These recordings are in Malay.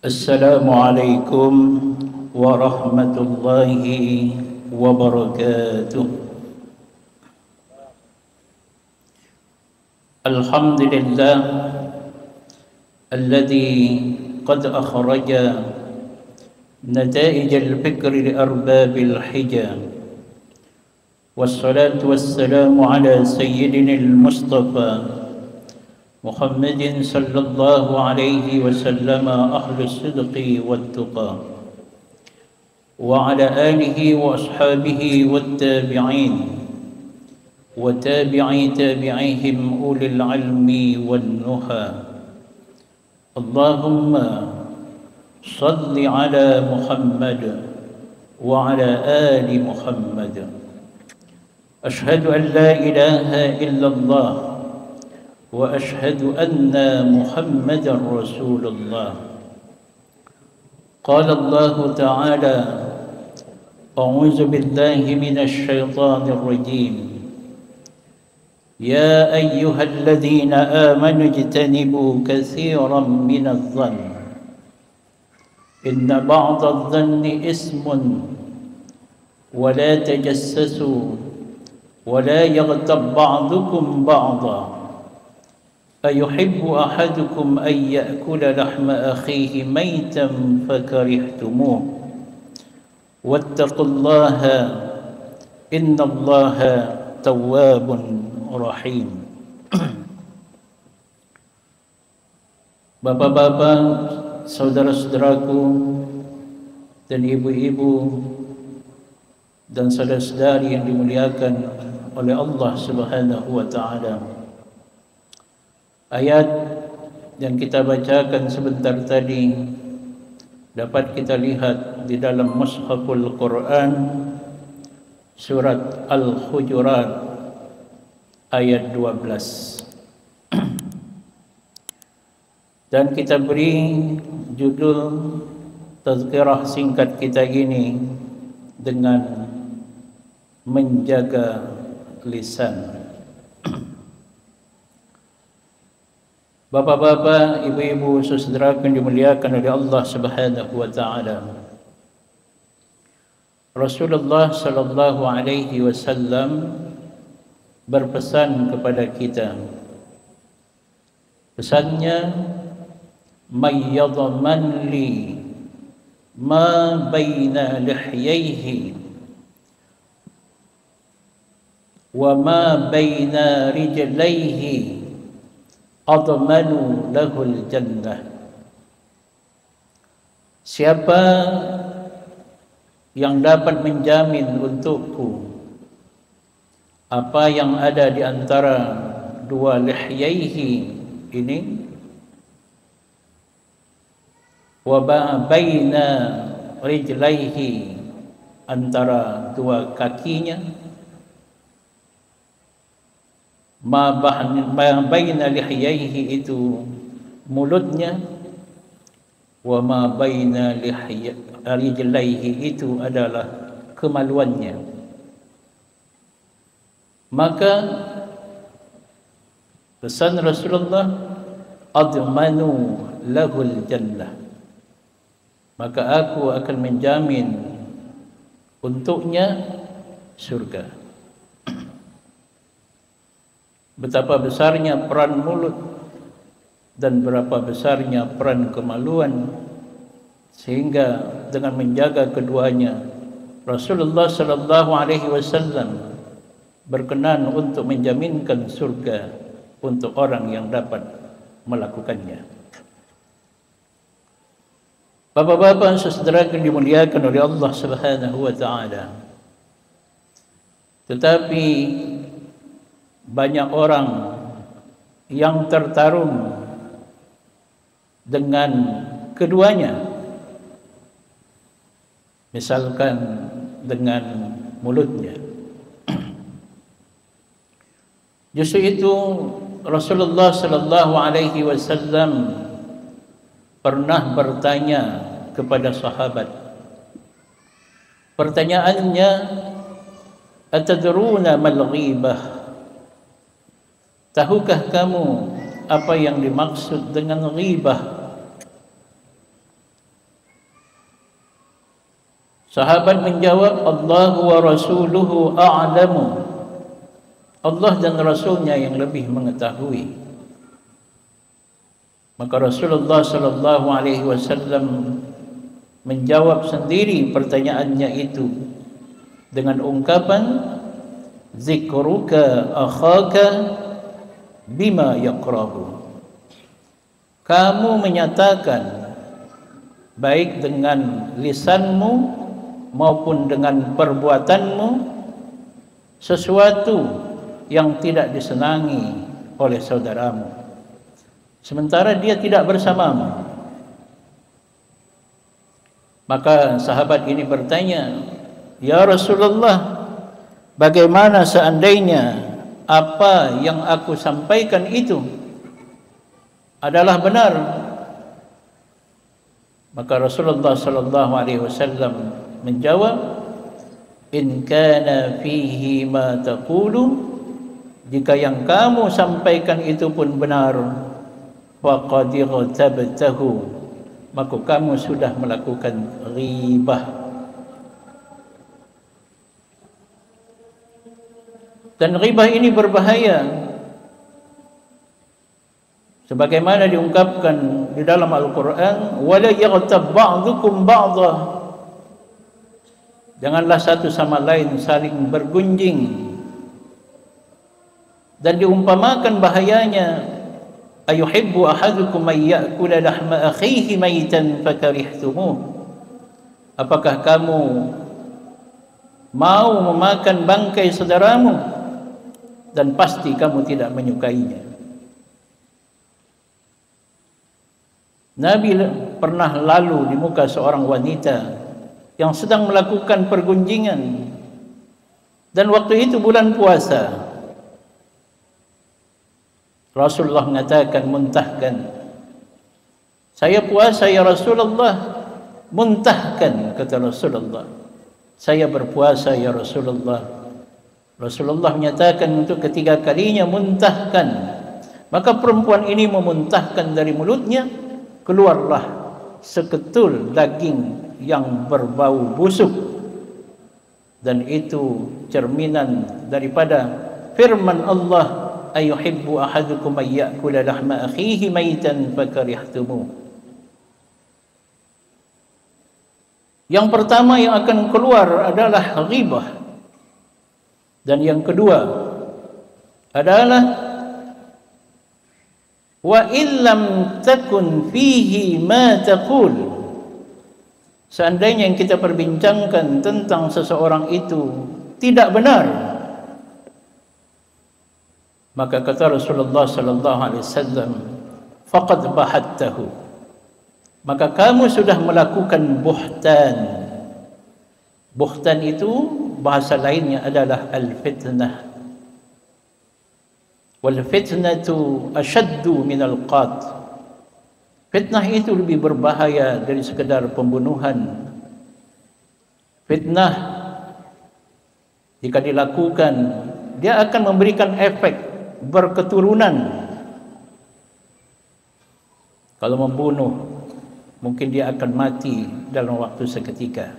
السلام عليكم ورحمة الله وبركاته. الحمد لله الذي قد أخرج نتائج الفكر لأرباب الحجة، والصلاة والسلام على سيدنا المصطفى محمد صلى الله عليه وسلم أهل الصدق والتقى، وعلى آله وأصحابه والتابعين وتابعي تابعيهم أولي العلم والنهى. اللهم صل على محمد وعلى آل محمد. أشهد أن لا إله إلا الله وأشهد أن محمدا رسول الله. قال الله تعالى: أعوذ بالله من الشيطان الرجيم. يا أيها الذين آمنوا اجتنبوا كثيرا من الظن إن بعض الظن إثم ولا تجسسوا ولا يغتب بعضكم بعضا أيحب أحدكم أن يأكل لحم أخيه ميتا فكرهتموه واتقوا الله إن الله تواب رحيم. Bapak-bapak, saudara-saudaraku dan ibu-ibu dan saudara-saudari yang dimuliakan oleh Allah Subhanahu wa taala. Ayat yang kita bacakan sebentar tadi dapat kita lihat di dalam Mushaful Quran surat Al-Hujurat ayat 12. Dan kita beri judul tazkirah singkat kita ini dengan menjaga lisan. Bapak-bapak, ibu-ibu, saudara yang dimuliakan oleh Allah Subhanahu wa taala. Rasulullah sallallahu alaihi wasallam berpesan kepada kita. Pesannya, "May yadman li ma baina lihyaihi wa ma baina rijlaihi admanu lahul jannah." Siapa yang dapat menjamin untukku apa yang ada di antara dua lihyaihi ini, wa baina rijlaihi, antara dua kakinya, ma baina lihyaihi itu mulutnya, wa ma baina rijlaihi itu adalah kemaluannya. Maka pesan Rasulullah, admanu lahul jannah, maka aku akan menjamin untuknya surga. Betapa besarnya peran mulut dan berapa besarnya peran kemaluan, sehingga dengan menjaga keduanya Rasulullah sallallahu alaihi wasallam berkenan untuk menjaminkan surga untuk orang yang dapat melakukannya. Bapak-bapak, saudara yang dimuliakan oleh Allah Subhanahu wa taala. Tetapi banyak orang yang tertarung dengan keduanya. Misalkan dengan mulutnya. Justru itu Rasulullah sallallahu alaihi wasallam pernah bertanya kepada sahabat. Pertanyaannya, atadruna mal ghibah? Tahukah kamu apa yang dimaksud dengan ghibah? Sahabat menjawab, Allah wa rasuluhu a'lamu. Allah dan Rasulnya yang lebih mengetahui. Maka Rasulullah sallallahu alaihi wasallam menjawab sendiri pertanyaannya itu dengan ungkapan, zikruka akhaka bima yakrahu. Kamu menyatakan baik dengan lisanmu maupun dengan perbuatanmu sesuatu yang tidak disenangi oleh saudaramu, sementara dia tidak bersamamu. Maka sahabat ini bertanya, ya Rasulullah, bagaimana seandainya apa yang aku sampaikan itu adalah benar? Maka Rasulullah sallallahu alaihi wasallam menjawab, in kana fihi ma taqulu, jika yang kamu sampaikan itu pun benar, faqad ghtabtahu, maka kamu sudah melakukan ghibah. Dan ghibah ini berbahaya, sebagaimana diungkapkan di dalam Al-Quran, wala yaghtab ba'dukum ba'dha, janganlah satu sama lain saling bergunjing. Dan diumpamakan bahayanya, ayuhibbu ahadukum an ya'kula lahma akhihi maitan fakarihtumuh, apakah kamu mau memakan bangkai saudaramu dan pasti kamu tidak menyukainya. Nabi pernah lalu di muka seorang wanita yang sedang melakukan pergunjingan, dan waktu itu bulan puasa. Rasulullah mengatakan, muntahkan. Saya puasa ya Rasulullah. Muntahkan, kata Rasulullah. Saya berpuasa ya Rasulullah. Rasulullah menyatakan untuk ketiga kalinya, muntahkan. Maka perempuan ini memuntahkan dari mulutnya, keluarlah seketul daging yang berbau busuk. Dan itu cerminan daripada firman Allah, ayuhibbu ahadukum an ya'kula lahma akhihi maitan fakarihtumuh. Yang pertama yang akan keluar adalah ghibah, dan yang kedua adalah wa illam takun fihi ma taqul. Seandainya yang kita perbincangkan tentang seseorang itu tidak benar, maka kata Rasulullah sallallahu alaihi wasallam, faqad bahattahu, maka kamu sudah melakukan buhtan. Buhtan itu bahasa lainnya adalah al-fitnah. Wal fitnatu ashaddu min al-qat. Fitnah itu lebih berbahaya dari sekedar pembunuhan. Fitnah jika dilakukan, dia akan memberikan efek berketurunan. Kalau membunuh, mungkin dia akan mati dalam waktu seketika.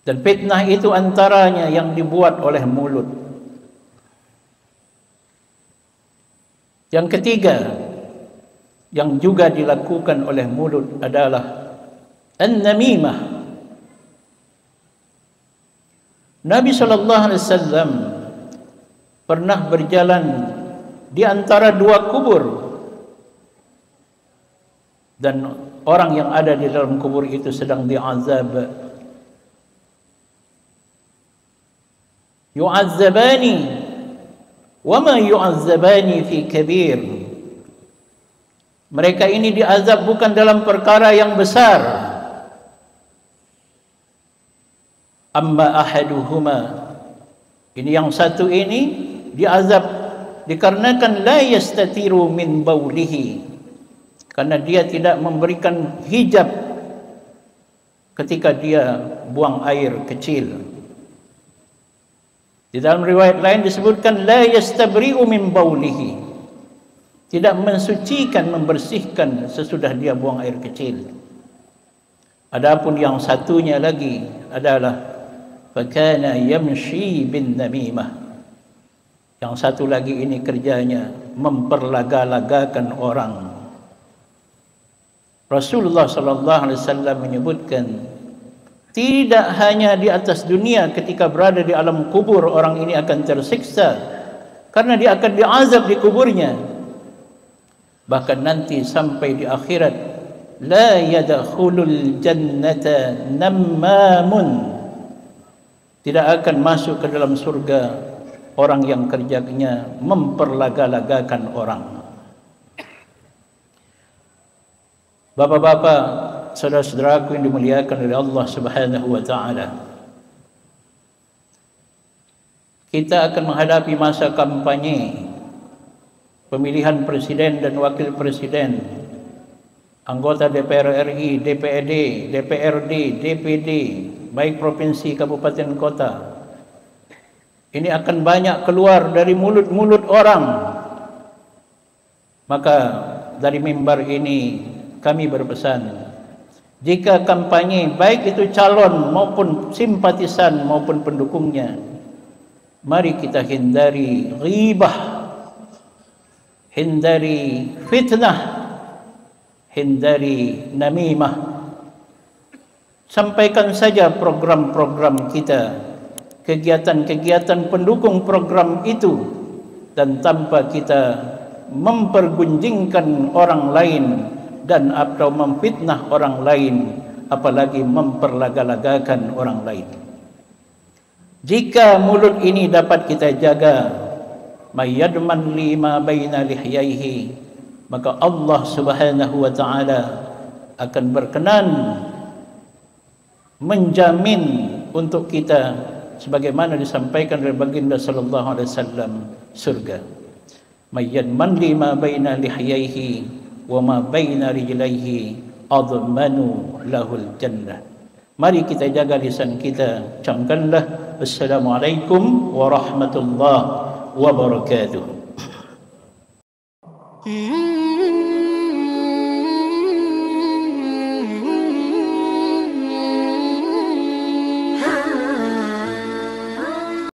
Dan fitnah itu antaranya yang dibuat oleh mulut. Yang ketiga yang juga dilakukan oleh mulut adalah an-namimah. Nabi SAW pernah berjalan di antara dua kubur, dan orang yang ada di dalam kubur itu sedang diazab. Yu'azzabani wa ma yu'azzabani fi kabir. Mereka ini diazab bukan dalam perkara yang besar. Amma ahaduhuma, ini yang satu ini diazab dikarenakan la yastatiru min baulihi, karena dia tidak memberikan hijab ketika dia buang air kecil. Di dalam riwayat lain disebutkan la yastabri'u min baulihi, tidak mensucikan, membersihkan sesudah dia buang air kecil. Adapun yang satunya lagi adalah fakana yamshi bin namimah. Yang satu lagi ini kerjanya memperlaga-lagakan orang. Rasulullah sallallahu alaihi wasallam menyebutkan, tidak hanya di atas dunia ketika berada di alam kubur orang ini akan tersiksa karena dia akan diazab di kuburnya. Bahkan nanti sampai di akhirat, la yadkhulul jannata nammamun, tidak akan masuk ke dalam surga orang yang kerjanya memperlaga-lagakan orang. Bapak-bapak, saudara-saudaraku yang dimuliakan oleh Allah Subhanahu wa taala, kita akan menghadapi masa kampanye pemilihan presiden dan wakil presiden, anggota DPR RI, DPRD, DPRD, DPD, baik provinsi, kabupaten, kota. Ini akan banyak keluar dari mulut-mulut orang. Maka dari mimbar ini kami berpesan, jika kampanye baik itu calon maupun simpatisan maupun pendukungnya, mari kita hindari ghibah, hindari fitnah, hindari namimah. Sampaikan saja program-program kita, kegiatan-kegiatan pendukung program itu, dan tanpa kita mempergunjingkan orang lain dan atau memfitnah orang lain, apalagi memperlaga-lagakan orang lain. Jika mulut ini dapat kita jaga, mayyadman lima baina lihyaihi, maka Allah Subhanahu wa taala akan berkenan menjamin untuk kita sebagaimana disampaikan oleh baginda sallallahu alaihi wasallam, surga. Mayyadman lima baina lihyaihi wa ma baina rijlaihi admanu lahul jannah. Mari kita jaga lisan kita, camkanlah. Assalamualaikum warahmatullahi wabarakatuh.